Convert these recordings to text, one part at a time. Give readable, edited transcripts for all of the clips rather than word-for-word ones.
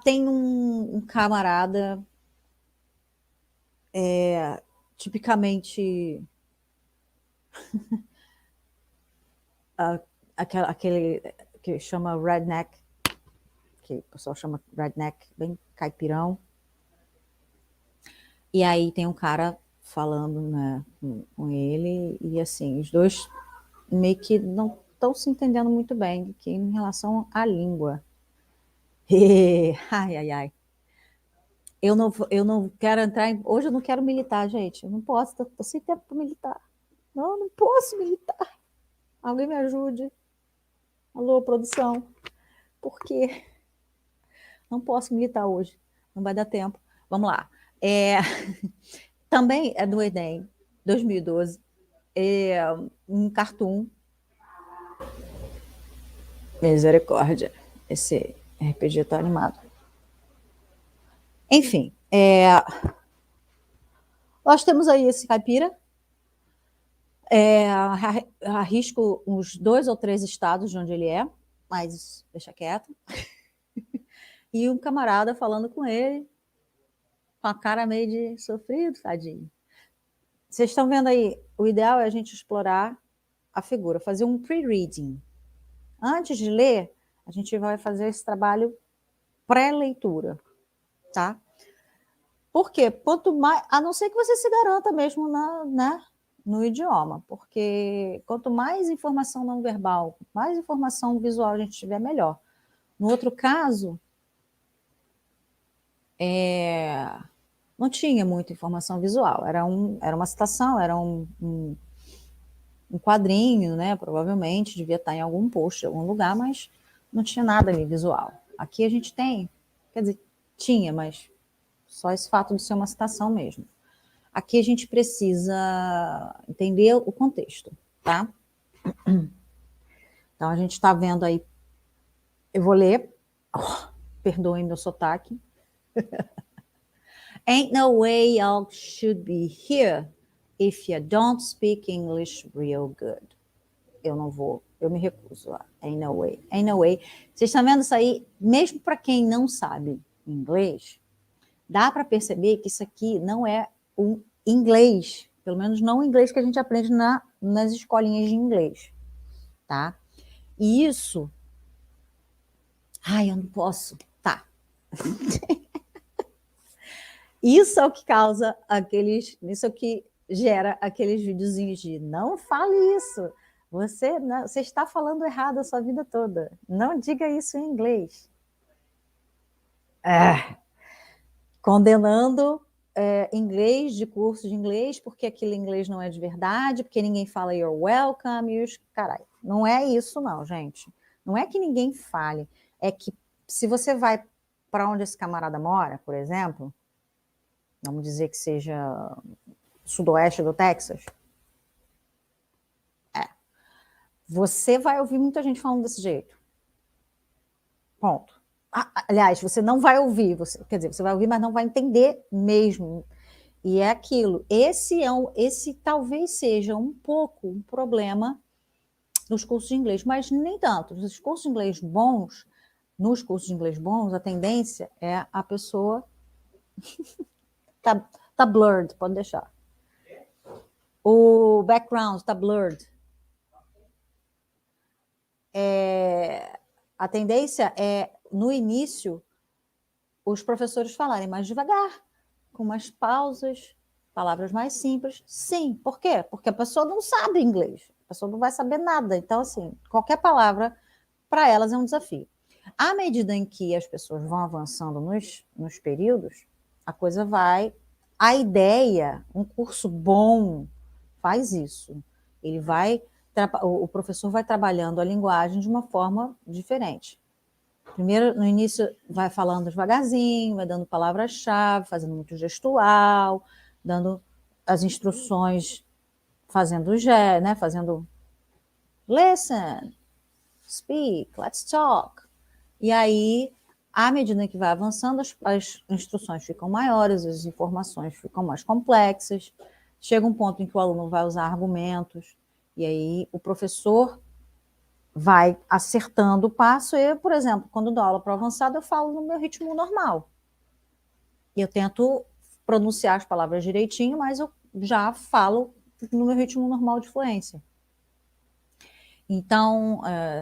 Tem um camarada tipicamente aquele que chama redneck, que o pessoal chama redneck, bem caipirão. E aí tem um cara falando, né, com ele, e assim, os dois meio que não estão se entendendo muito bem que em relação à língua. Ai, ai, ai. Eu não quero entrar em... Hoje eu não quero militar, gente. Eu não posso, tô sem tempo para militar. Não posso militar. Alguém me ajude. Alô, produção. Por quê? Não posso militar hoje. Não vai dar tempo. Vamos lá. Também é do Enem, 2012. Um cartoon. Misericórdia. Esse RPG tá animado. Enfim, nós temos aí esse caipira. Arrisco uns 2 ou 3 estados de onde ele é, mas deixa quieto. E um camarada falando com ele, com a cara meio de sofrido, tadinho. Vocês estão vendo aí, o ideal é a gente explorar a figura, fazer um pre-reading. Antes de ler, a gente vai fazer esse trabalho pré-leitura, tá? Por quê? Quanto mais, a não ser que você se garanta mesmo no idioma, porque quanto mais informação não verbal, mais informação visual a gente tiver, melhor. No outro caso, não tinha muita informação visual, era uma citação, era um quadrinho, né? Provavelmente devia estar em algum post, em algum lugar, mas não tinha nada ali visual. Aqui a gente tem, quer dizer, tinha, mas só esse fato de ser uma citação mesmo. Aqui a gente precisa entender o contexto, tá? Então a gente está vendo aí, eu vou ler, perdoem meu sotaque. Ain't no way y'all should be here if you don't speak English real good. Eu não vou, eu me recuso. Ain't no way, ain't no way. Vocês estão vendo isso aí? Mesmo para quem não sabe inglês, dá para perceber que isso aqui não é um inglês, pelo menos não o inglês que a gente aprende nas escolinhas de inglês, tá? E isso... Ai, eu não posso. Tá. Isso é o que causa isso é o que gera aqueles videozinhos de não fale isso. Você está falando errado a sua vida toda. Não diga isso em inglês. Condenando inglês de curso de inglês, porque aquele inglês não é de verdade, porque ninguém fala you're welcome, caralho. Não é isso não, gente. Não é que ninguém fale, é que se você vai para onde esse camarada mora, por exemplo, vamos dizer que seja sudoeste do Texas, você vai ouvir muita gente falando desse jeito. Ponto. Aliás, você não vai ouvir, quer dizer, você vai ouvir, mas não vai entender mesmo. E é aquilo. Esse talvez seja um pouco um problema nos cursos de inglês, mas nem tanto. Nos cursos de inglês bons, a tendência é a pessoa tá blurred, pode deixar. O background tá blurred. A tendência é, no início, os professores falarem mais devagar, com mais pausas, palavras mais simples. Sim, por quê? Porque a pessoa não sabe inglês, a pessoa não vai saber nada. Então, assim, qualquer palavra, para elas é um desafio. À medida em que as pessoas vão avançando nos períodos, a coisa vai... A ideia, um curso bom faz isso. O professor vai trabalhando a linguagem de uma forma diferente. Primeiro, no início, vai falando devagarzinho, vai dando palavra-chave, fazendo muito gestual, dando as instruções, fazendo listen, speak, let's talk. E aí, à medida que vai avançando, as instruções ficam maiores, as informações ficam mais complexas. Chega um ponto em que o aluno vai usar argumentos, e aí o professor vai acertando o passo. Eu, por exemplo, quando dou aula para o avançado, eu falo no meu ritmo normal. Eu tento pronunciar as palavras direitinho, mas eu já falo no meu ritmo normal de fluência. Então,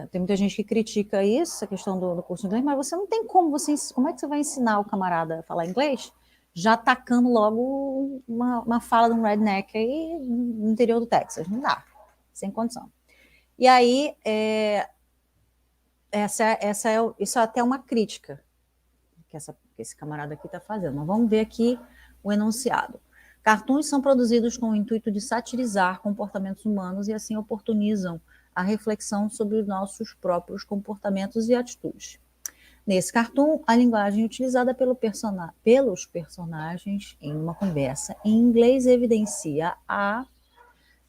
tem muita gente que critica isso, a questão do curso de inglês, mas você não tem como é que você vai ensinar o camarada a falar inglês já tacando logo uma fala de um redneck aí no interior do Texas? Não dá, sem condição. E aí, isso é até uma crítica que esse camarada aqui está fazendo. Mas vamos ver aqui o enunciado. Cartoons são produzidos com o intuito de satirizar comportamentos humanos e assim oportunizam a reflexão sobre os nossos próprios comportamentos e atitudes. Nesse cartoon, a linguagem utilizada pelos personagens em uma conversa em inglês evidencia a...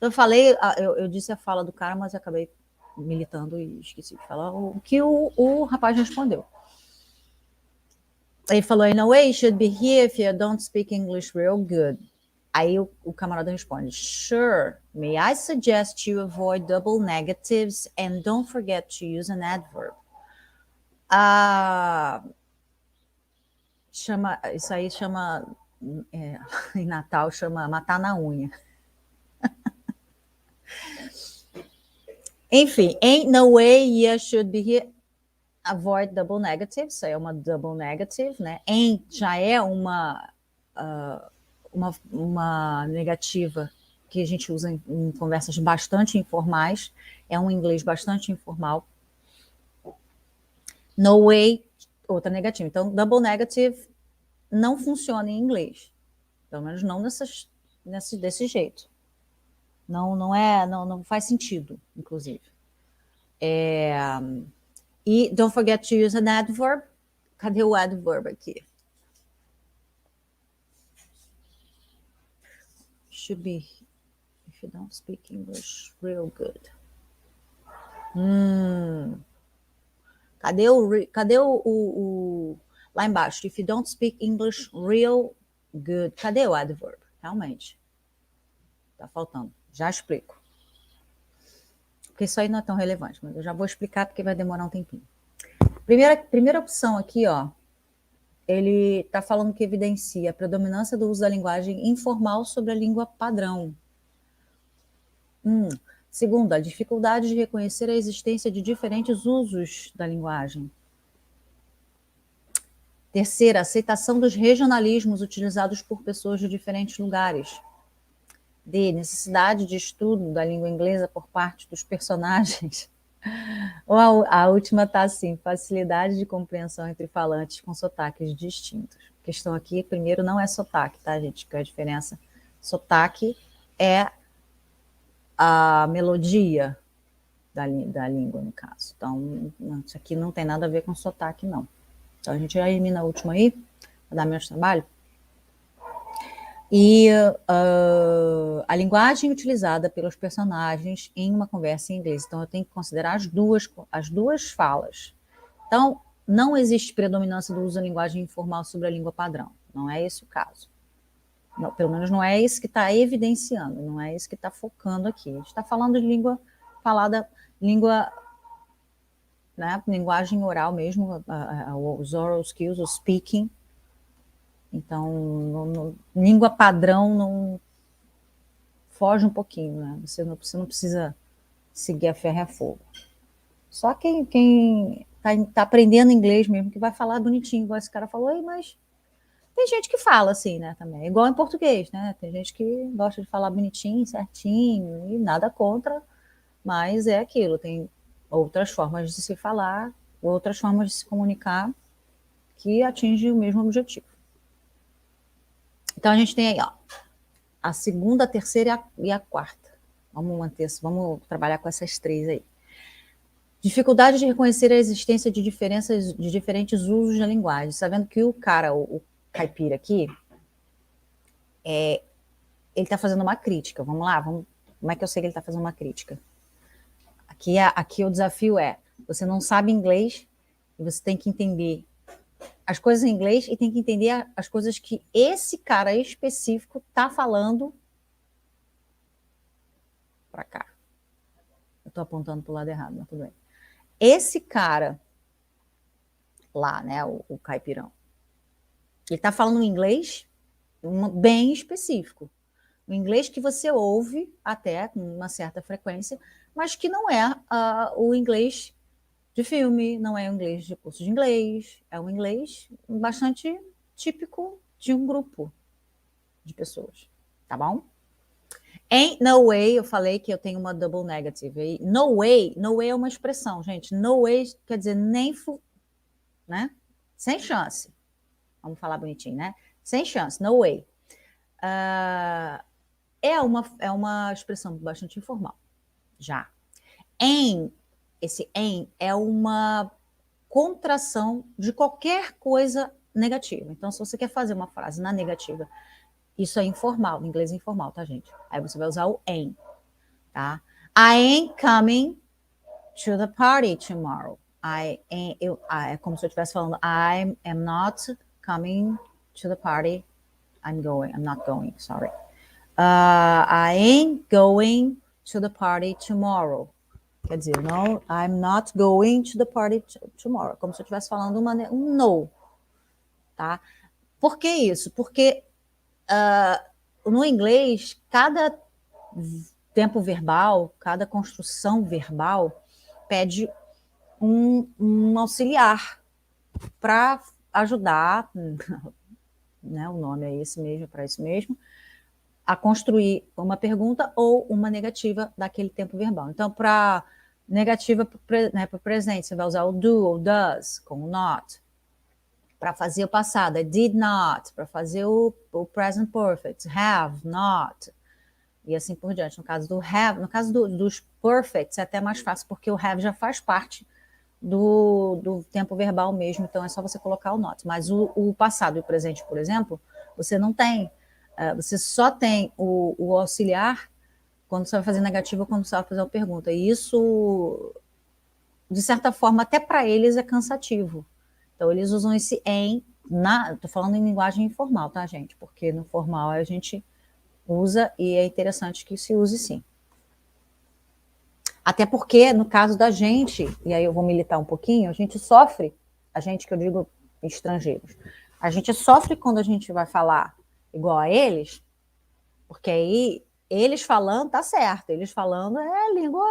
Eu disse a fala do cara, mas acabei militando e esqueci de falar o que o rapaz respondeu. Ele falou, in a way, you should be here if you don't speak English real good. Aí o camarada responde, sure, may I suggest you avoid double negatives and don't forget to use an adverb. Isso aí chama, em Natal, chama matar na unha. Enfim, ain't no way you should be here. Avoid double negatives, isso aí é uma double negative, né? Ain't já é uma negativa que a gente usa em conversas bastante informais, é um inglês bastante informal. No way, outra negativa. Então, double negative não funciona em inglês, pelo menos não desse jeito. Não faz sentido, inclusive. E don't forget to use an adverb. Cadê o adverb aqui? Should be if you don't speak English real good. Cadê o lá embaixo? If you don't speak English real good. Cadê o adverb? Realmente. Tá faltando. Já explico. Porque isso aí não é tão relevante, mas eu já vou explicar porque vai demorar um tempinho. Primeira opção aqui, ó. Ele está falando que evidencia a predominância do uso da linguagem informal sobre a língua padrão. Segundo, a dificuldade de reconhecer a existência de diferentes usos da linguagem. Terceira, a aceitação dos regionalismos utilizados por pessoas de diferentes lugares. D, necessidade de estudo da língua inglesa por parte dos personagens. Ou a última está assim, facilidade de compreensão entre falantes com sotaques distintos. A questão aqui, primeiro, não é sotaque, tá, gente? Que é a diferença. Sotaque é a melodia da língua, no caso. Então, isso aqui não tem nada a ver com sotaque, não. Então, a gente já elimina a última aí, para dar menos trabalho. E a linguagem utilizada pelos personagens em uma conversa em inglês. Então, eu tenho que considerar as duas falas. Então, não existe predominância do uso da linguagem informal sobre a língua padrão. Não é esse o caso. Não, pelo menos não é isso que está evidenciando, não é isso que está focando aqui. A gente está falando de língua falada, né, linguagem oral mesmo, os oral skills, o speaking. Então, língua padrão não foge um pouquinho, né? Você não precisa seguir a ferro e a fogo. Só quem tá aprendendo inglês mesmo, que vai falar bonitinho, igual esse cara falou, mas tem gente que fala assim, né, também. Igual em português, né? Tem gente que gosta de falar bonitinho, certinho, e nada contra, mas é aquilo, tem outras formas de se falar, outras formas de se comunicar que atingem o mesmo objetivo. Então, a gente tem aí, ó, a segunda, a terceira e a quarta. Vamos trabalhar com essas três aí. Dificuldade de reconhecer a existência de diferenças de diferentes usos da linguagem. Sabendo que o cara, o caipira aqui, ele está fazendo uma crítica. Vamos lá? Como é que eu sei que ele está fazendo uma crítica? Aqui o desafio é, você não sabe inglês e você tem que entender as coisas em inglês e tem que entender as coisas que esse cara específico está falando para cá. Eu estou apontando para o lado errado, mas tudo bem. esse cara lá, né, o caipirão, ele está falando um inglês bem específico. O inglês que você ouve até com uma certa frequência, mas que não é o inglês de filme, não é o inglês de curso de inglês, é um inglês bastante típico de um grupo de pessoas, tá bom? Ain't no way, eu falei que eu tenho uma double negative. No way é uma expressão, gente. No way quer dizer nem, né? Sem chance. Vamos falar bonitinho, né? Sem chance, no way. É uma expressão bastante informal, já. Esse é uma contração de qualquer coisa negativa. Então, se você quer fazer uma frase na negativa, isso é informal, no inglês é informal, tá, gente? Aí você vai usar o ain't, tá? I ain't coming to the party tomorrow. É como se eu estivesse falando I am not coming to the party. I'm not going, sorry. I ain't going to the party tomorrow. Quer dizer, no, I'm not going to the party tomorrow. Como se eu estivesse falando um no. Tá? Por que isso? Porque no inglês, cada tempo verbal, cada construção verbal pede um auxiliar para ajudar, né, o nome é esse mesmo, para isso mesmo, a construir uma pergunta ou uma negativa daquele tempo verbal. Então, para negativa, né, para o presente, você vai usar o do ou does com o not. Para fazer o passado, é did not. Para fazer o present perfect, have, not. E assim por diante. No caso do have, no caso dos perfects, é até mais fácil, porque o have já faz parte do tempo verbal mesmo, então é só você colocar o not. Mas o passado e o presente, por exemplo, você não tem. Você só tem o auxiliar quando você vai fazer negativa ou quando você vai fazer uma pergunta. E isso, de certa forma, até para eles é cansativo. Então, eles usam esse em, estou falando em linguagem informal, tá, gente? Porque no formal a gente usa e é interessante que se use sim. Até porque, no caso da gente, e aí eu vou militar um pouquinho, a gente sofre, a gente que eu digo estrangeiros, a gente sofre quando a gente vai falar igual a eles, porque aí eles falando, tá certo, eles falando é a língua,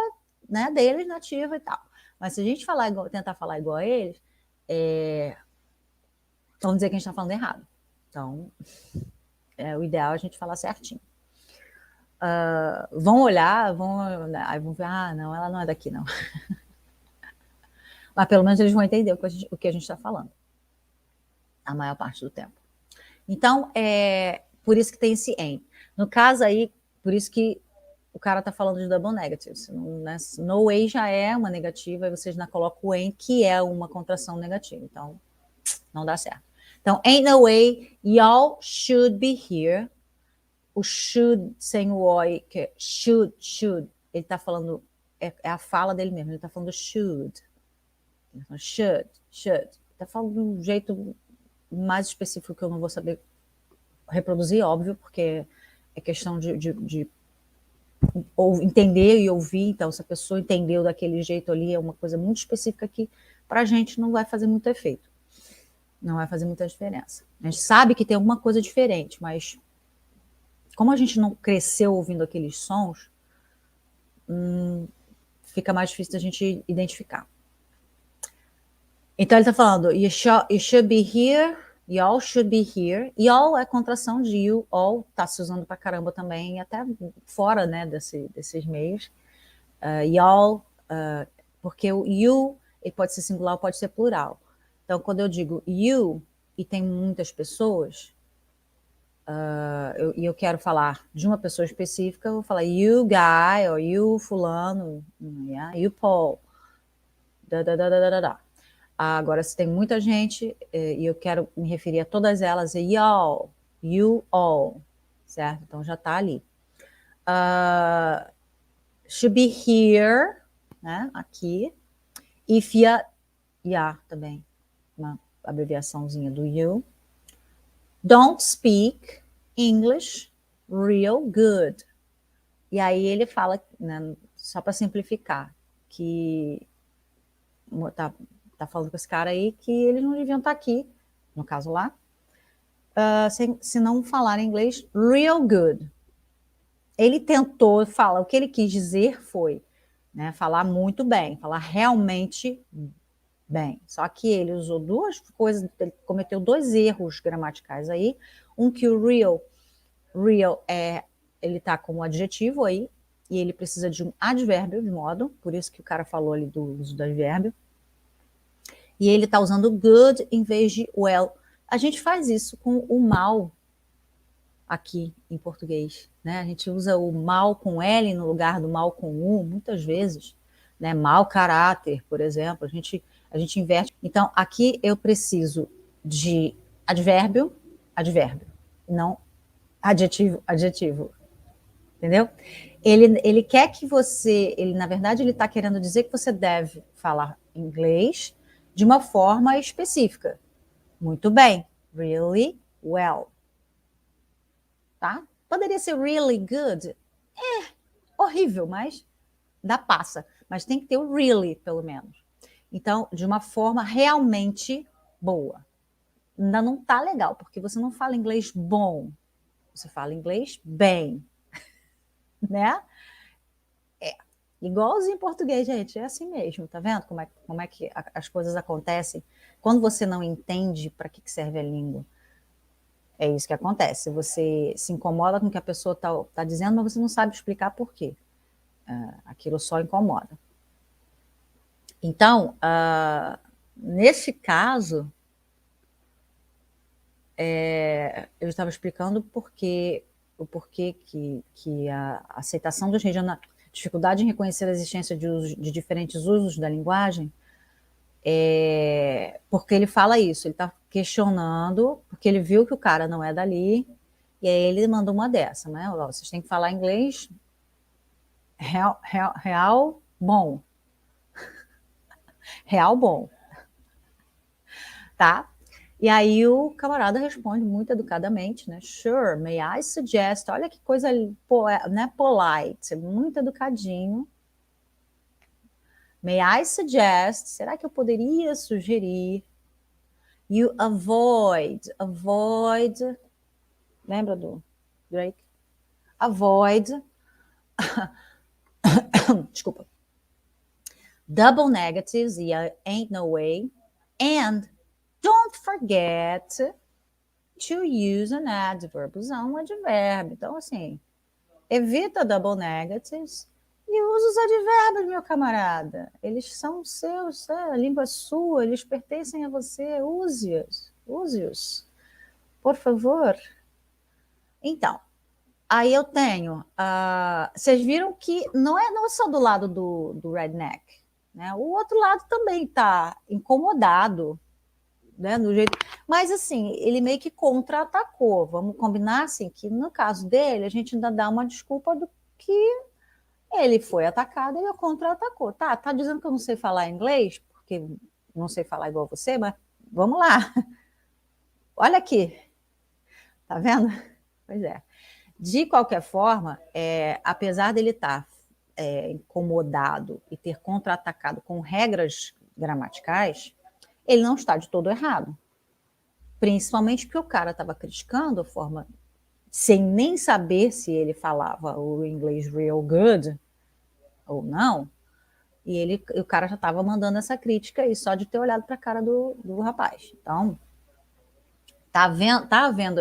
né, deles nativa e tal. Mas se a gente tentar falar igual a eles, vamos dizer que a gente está falando errado. Então, o ideal é a gente falar certinho. Vão olhar, aí vão ver, não, ela não é daqui, não. Mas pelo menos eles vão entender o que a gente está falando. A maior parte do tempo. Então, por isso que tem esse em. No caso aí, por isso que o cara está falando de double negatives. Né? No way já é uma negativa, e vocês ainda colocam o em, que é uma contração negativa. Então, não dá certo. Então, ain't no way, y'all should be here. O should sem o oi, que é should. Ele está falando, é a fala dele mesmo, ele está falando should. Should. Está falando de um jeito mais específico que eu não vou saber reproduzir, óbvio, porque é questão de entender e ouvir. Então, se a pessoa entendeu daquele jeito ali, é uma coisa muito específica que para a gente não vai fazer muito efeito. Não vai fazer muita diferença. A gente sabe que tem alguma coisa diferente, mas como a gente não cresceu ouvindo aqueles sons, fica mais difícil da gente identificar. Então ele está falando, you should be here, y'all should be here. Y'all é contração de you, all está se usando pra caramba também, até fora, né, desses meios. Y'all, porque o you ele pode ser singular ou pode ser plural. Então quando eu digo you e tem muitas pessoas, eu quero falar de uma pessoa específica, eu vou falar you guy, ou you fulano, yeah, you Paul, Agora, se tem muita gente, e eu quero me referir a todas elas, é y'all, you all, certo? Então já está ali. Should be here, né? Aqui. If ya, também, uma abreviaçãozinha do you. Don't speak English real good. E aí ele fala, né, só para simplificar, que tá falando com esse cara aí que eles não deviam estar aqui, no caso lá, se não falar inglês real good. Ele tentou falar, o que ele quis dizer foi, né, falar muito bem, falar realmente bem. Só que ele usou duas coisas, ele cometeu dois erros gramaticais aí. Um que o real ele tá como adjetivo aí, e ele precisa de um advérbio de modo, por isso que o cara falou ali do uso do advérbio. E ele tá usando good em vez de well. A gente faz isso com o mal aqui em português, né? A gente usa o mal com L no lugar do mal com U, muitas vezes, né? Mau caráter, por exemplo, a gente inverte. Então, aqui eu preciso de advérbio, não adjetivo, entendeu? Ele quer que você, na verdade, ele está querendo dizer que você deve falar inglês de uma forma específica. Muito bem, really well. Tá? Poderia ser really good. Horrível, mas passa. Mas tem que ter o really, pelo menos. Então, de uma forma realmente boa. Ainda não tá legal, porque você não fala inglês bom. Você fala inglês bem. Né? Igualzinho em português, gente. É assim mesmo, tá vendo como é que as coisas acontecem? Quando você não entende para que serve a língua. É isso que acontece. Você se incomoda com o que a pessoa tá dizendo, mas você não sabe explicar por quê. Aquilo só incomoda. Então, nesse caso, eu estava explicando o porquê que a aceitação dos regionais, dificuldade em reconhecer a existência de diferentes usos da linguagem, porque ele fala isso, ele está questionando, porque ele viu que o cara não é dali, e aí ele mandou uma dessa, né? Vocês têm que falar inglês real bom. Real bom. Tá? E aí o camarada responde muito educadamente, né? Sure, may I suggest? Olha que coisa, né? Polite, muito educadinho. May I suggest? Será que eu poderia sugerir? You avoid. Lembra do Drake? Avoid. Desculpa. Double negatives, ain't no way. And don't forget to use an adverb. Usar um advérbio. Então, assim, evita double negatives e usa os advérbios, meu camarada. Eles são seus, a língua é sua, eles pertencem a você. Use-os. Por favor. Então, aí eu tenho... vocês viram que não é só do lado do redneck. Né? O outro lado também está incomodado, né, do jeito... Mas assim, ele meio que contra-atacou. Vamos combinar assim que no caso dele, a gente ainda dá uma desculpa do que ele foi atacado e ele contra-atacou. Tá dizendo que eu não sei falar inglês, porque não sei falar igual você, mas vamos lá. Olha aqui. Tá vendo? Pois é. De qualquer forma, apesar dele estar incomodado e ter contra-atacado com regras gramaticais, ele não está de todo errado. Principalmente porque o cara estava criticando a forma, sem nem saber se ele falava o inglês real good ou não, e o cara já estava mandando essa crítica aí, só de ter olhado para a cara do rapaz. Então, tá havendo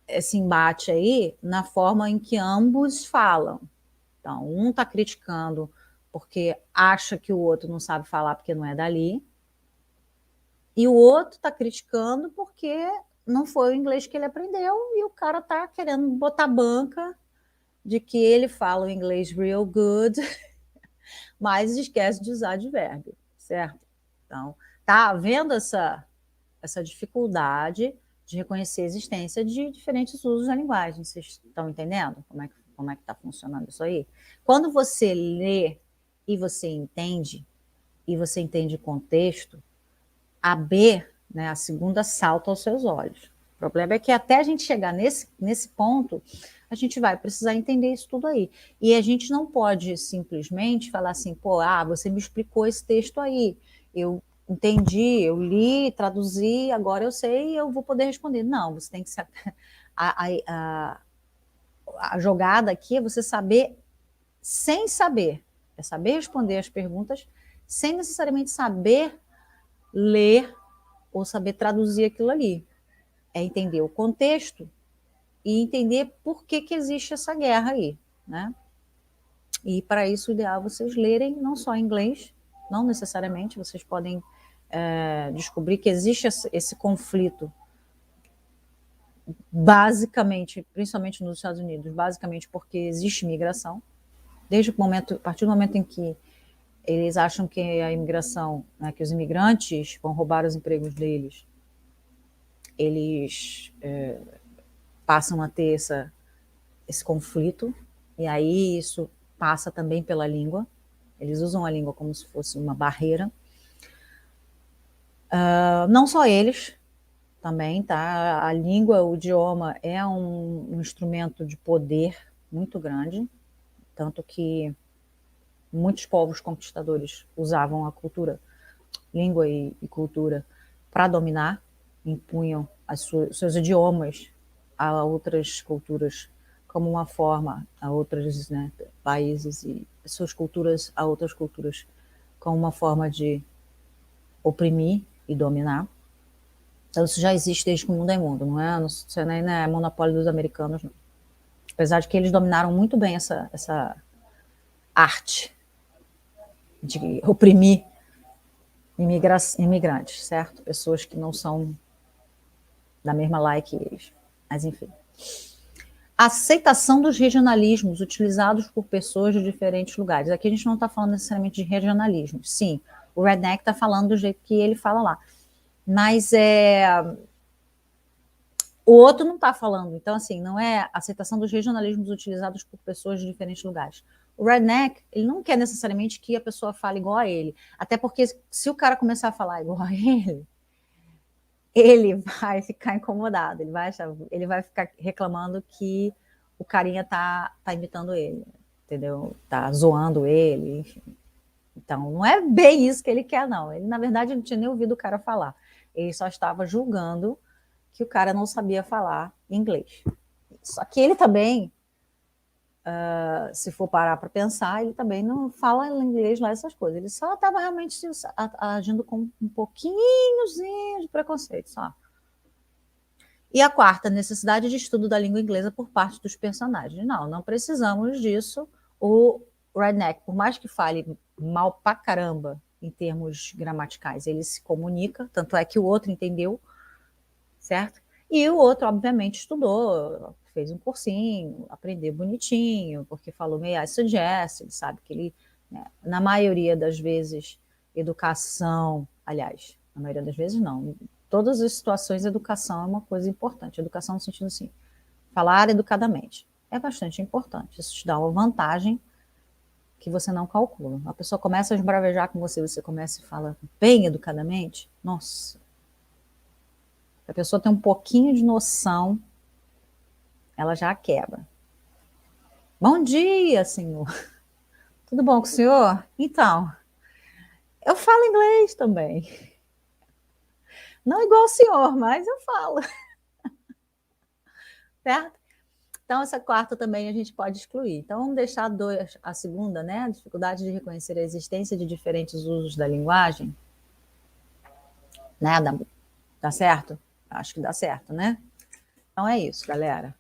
esse embate aí na forma em que ambos falam. Então, um está criticando porque acha que o outro não sabe falar porque não é dali, e o outro está criticando porque não foi o inglês que ele aprendeu e o cara está querendo botar banca de que ele fala o inglês real good, mas esquece de usar advérbio, certo? Então, está havendo essa dificuldade de reconhecer a existência de diferentes usos da linguagem. Vocês estão entendendo como é que está funcionando isso aí? Quando você lê e você entende o contexto, a B, né, a segunda salta aos seus olhos. problema é que até a gente chegar nesse ponto, a gente vai precisar entender isso tudo aí. E a gente não pode simplesmente falar assim, pô, você me explicou esse texto aí, eu entendi, eu li, traduzi, agora eu sei, eu vou poder responder. Não, você tem que saber. A jogada aqui é você saber sem saber. É saber responder as perguntas sem necessariamente saber ler ou saber traduzir aquilo ali. É entender o contexto e entender por que existe essa guerra aí, né? E para isso, o ideal é vocês lerem não só em inglês, não necessariamente, vocês podem descobrir que existe esse conflito basicamente, principalmente nos Estados Unidos, basicamente porque existe migração, a partir do momento em que eles acham que a imigração, né, que os imigrantes vão roubar os empregos deles, eles passam a ter esse conflito, e aí isso passa também pela língua, eles usam a língua como se fosse uma barreira. Não só eles, também, tá? A língua, o idioma é um instrumento de poder muito grande, tanto que muitos povos conquistadores usavam a cultura, língua e cultura para dominar, impunham seus idiomas a outras culturas como uma forma, a outros, né, países e suas culturas a outras culturas como uma forma de oprimir e dominar. Então isso já existe desde que o mundo é mundo, não é monopólio dos americanos, não. Apesar de que eles dominaram muito bem essa arte de oprimir imigrantes, certo? Pessoas que não são da mesma laia que eles. Mas enfim. Aceitação dos regionalismos utilizados por pessoas de diferentes lugares. Aqui a gente não está falando necessariamente de regionalismos. Sim, o redneck está falando do jeito que ele fala lá. Mas o outro não está falando. Então, assim, não é aceitação dos regionalismos utilizados por pessoas de diferentes lugares. O redneck, ele não quer necessariamente que a pessoa fale igual a ele. Até porque se o cara começar a falar igual a ele vai ficar incomodado. Ele vai ficar reclamando que o carinha tá imitando ele, entendeu? Tá zoando ele, enfim. Então, não é bem isso que ele quer, não. Ele, na verdade, não tinha nem ouvido o cara falar. Ele só estava julgando que o cara não sabia falar inglês. Só que ele também, se for parar para pensar, ele também não fala inglês lá, essas coisas. Ele só estava realmente agindo com um pouquinhozinho de preconceito, só. E a quarta, necessidade de estudo da língua inglesa por parte dos personagens. Não precisamos disso. O redneck, por mais que fale mal pra caramba em termos gramaticais, ele se comunica, tanto é que o outro entendeu, certo? E o outro, obviamente, estudou, fez um cursinho, aprendeu bonitinho, porque falou meio I suggest, ele sabe que ele, né, na maioria das vezes, educação, aliás, na maioria das vezes não, todas as situações, educação é uma coisa importante, educação no sentido assim, falar educadamente, é bastante importante, isso te dá uma vantagem que você não calcula. A pessoa começa a esbravejar com você, você começa e fala bem educadamente, nossa, a pessoa tem um pouquinho de noção, ela já quebra. Bom dia, senhor. Tudo bom com o senhor? Então, eu falo inglês também. Não igual o senhor, mas eu falo. Certo? Então, essa quarta também a gente pode excluir. Então, vamos deixar a segunda, né? A dificuldade de reconhecer a existência de diferentes usos da linguagem. Né? Dá certo? Acho que dá certo, né? Então é isso, galera.